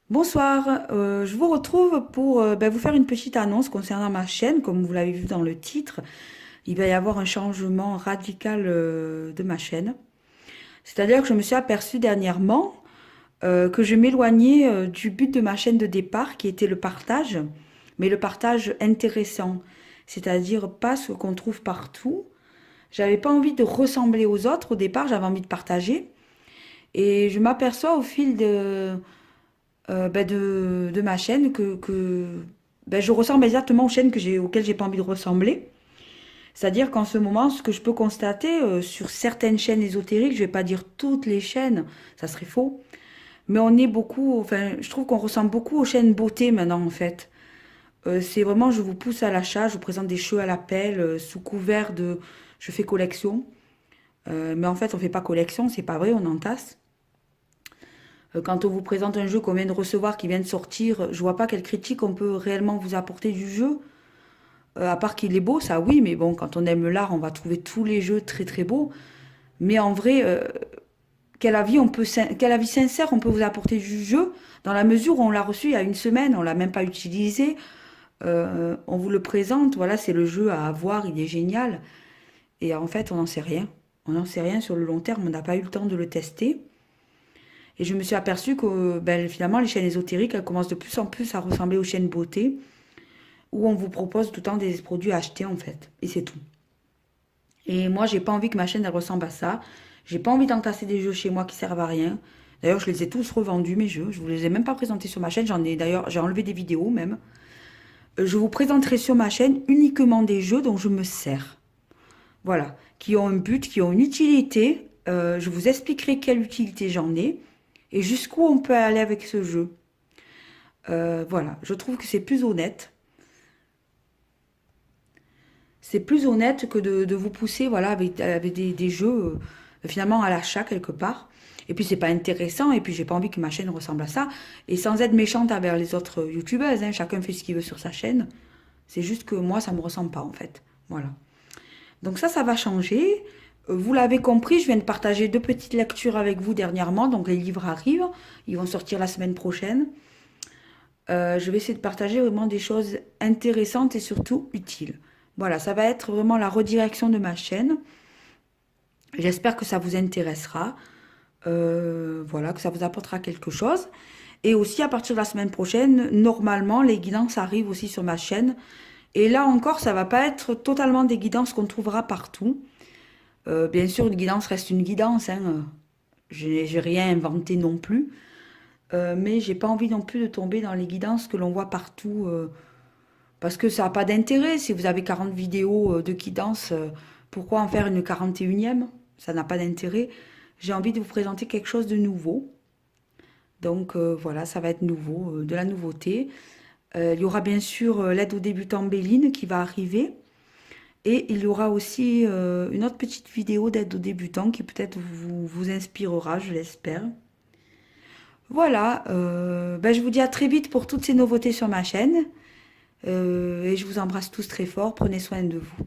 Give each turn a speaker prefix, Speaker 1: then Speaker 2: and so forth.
Speaker 1: Bonsoir, je vous retrouve pour vous faire une petite annonce concernant ma chaîne. Comme vous l'avez vu dans le titre, il va y avoir un changement radical de ma chaîne. C'est-à-dire que je me suis aperçue dernièrement que je m'éloignais du but de ma chaîne de départ, qui était le partage, mais le partage intéressant, c'est-à-dire pas ce qu'on trouve partout. J'avais pas envie de ressembler aux autres au départ, j'avais envie de partager. Et je m'aperçois au fil de ma chaîne que je ressemble exactement aux chaînes auxquelles j'ai pas envie de ressembler. C'est-à-dire qu'en ce moment, ce que je peux constater sur certaines chaînes ésotériques, je vais pas dire toutes les chaînes, ça serait faux, mais on est beaucoup, enfin, je trouve qu'on ressemble beaucoup aux chaînes beauté maintenant en fait. C'est vraiment, je vous pousse à l'achat, je vous présente des cheveux à la pelle sous couvert de, je fais collection. Mais en fait, on fait pas collection, c'est pas vrai, on entasse. Quand on vous présente un jeu qu'on vient de recevoir, qui vient de sortir, je vois pas quelle critique on peut réellement vous apporter du jeu. À part qu'il est beau, ça oui, mais bon, quand on aime l'art, on va trouver tous les jeux très très beaux. Mais en vrai, quel avis sincère on peut vous apporter du jeu dans la mesure où on l'a reçu il y a une semaine, on l'a même pas utilisé, on vous le présente, voilà, c'est le jeu à avoir, il est génial. Et en fait, on n'en sait rien. On n'en sait rien sur le long terme, on n'a pas eu le temps de le tester. Et je me suis aperçue que finalement, les chaînes ésotériques, elles commencent de plus en plus à ressembler aux chaînes beauté, où on vous propose tout le temps des produits à acheter, en fait. Et c'est tout. Et moi, j'ai pas envie que ma chaîne, elle ressemble à ça. J'ai pas envie d'entasser des jeux chez moi qui servent à rien. D'ailleurs, je les ai tous revendus, mes jeux. Je vous les ai même pas présentés sur ma chaîne. D'ailleurs, j'ai enlevé des vidéos même. Je vous présenterai sur ma chaîne uniquement des jeux dont je me sers. Voilà. Qui ont un but, qui ont une utilité. Je vous expliquerai quelle utilité j'en ai et jusqu'où on peut aller avec ce jeu. Voilà, je trouve que c'est plus honnête. C'est plus honnête que de vous pousser voilà, avec des jeux finalement à l'achat quelque part. Et puis c'est pas intéressant, et puis j'ai pas envie que ma chaîne ressemble à ça. Et sans être méchante envers les autres youtubeuses, hein, chacun fait ce qu'il veut sur sa chaîne. C'est juste que moi, ça me ressemble pas en fait. Voilà. Donc ça va changer. Vous l'avez compris, je viens de partager deux petites lectures avec vous dernièrement. Donc les livres arrivent, ils vont sortir la semaine prochaine. Je vais essayer de partager vraiment des choses intéressantes et surtout utiles. Voilà, ça va être vraiment la redirection de ma chaîne. J'espère que ça vous intéressera. Voilà, que ça vous apportera quelque chose. Et aussi, à partir de la semaine prochaine, normalement, les guidances arrivent aussi sur ma chaîne. Et là encore, ça va pas être totalement des guidances qu'on trouvera partout. Bien sûr, une guidance reste une guidance, hein. J'ai rien inventé non plus. Mais j'ai pas envie non plus de tomber dans les guidances que l'on voit partout. Parce que ça n'a pas d'intérêt. Si vous avez 40 vidéos de guidance, pourquoi en faire une 41e? Ça n'a pas d'intérêt. J'ai envie de vous présenter quelque chose de nouveau. Donc voilà, ça va être nouveau, de la nouveauté. Il y aura bien sûr l'aide aux débutants Béline qui va arriver. Et il y aura aussi une autre petite vidéo d'aide aux débutants qui peut-être vous inspirera, je l'espère. Voilà, je vous dis à très vite pour toutes ces nouveautés sur ma chaîne. Et je vous embrasse tous très fort. Prenez soin de vous.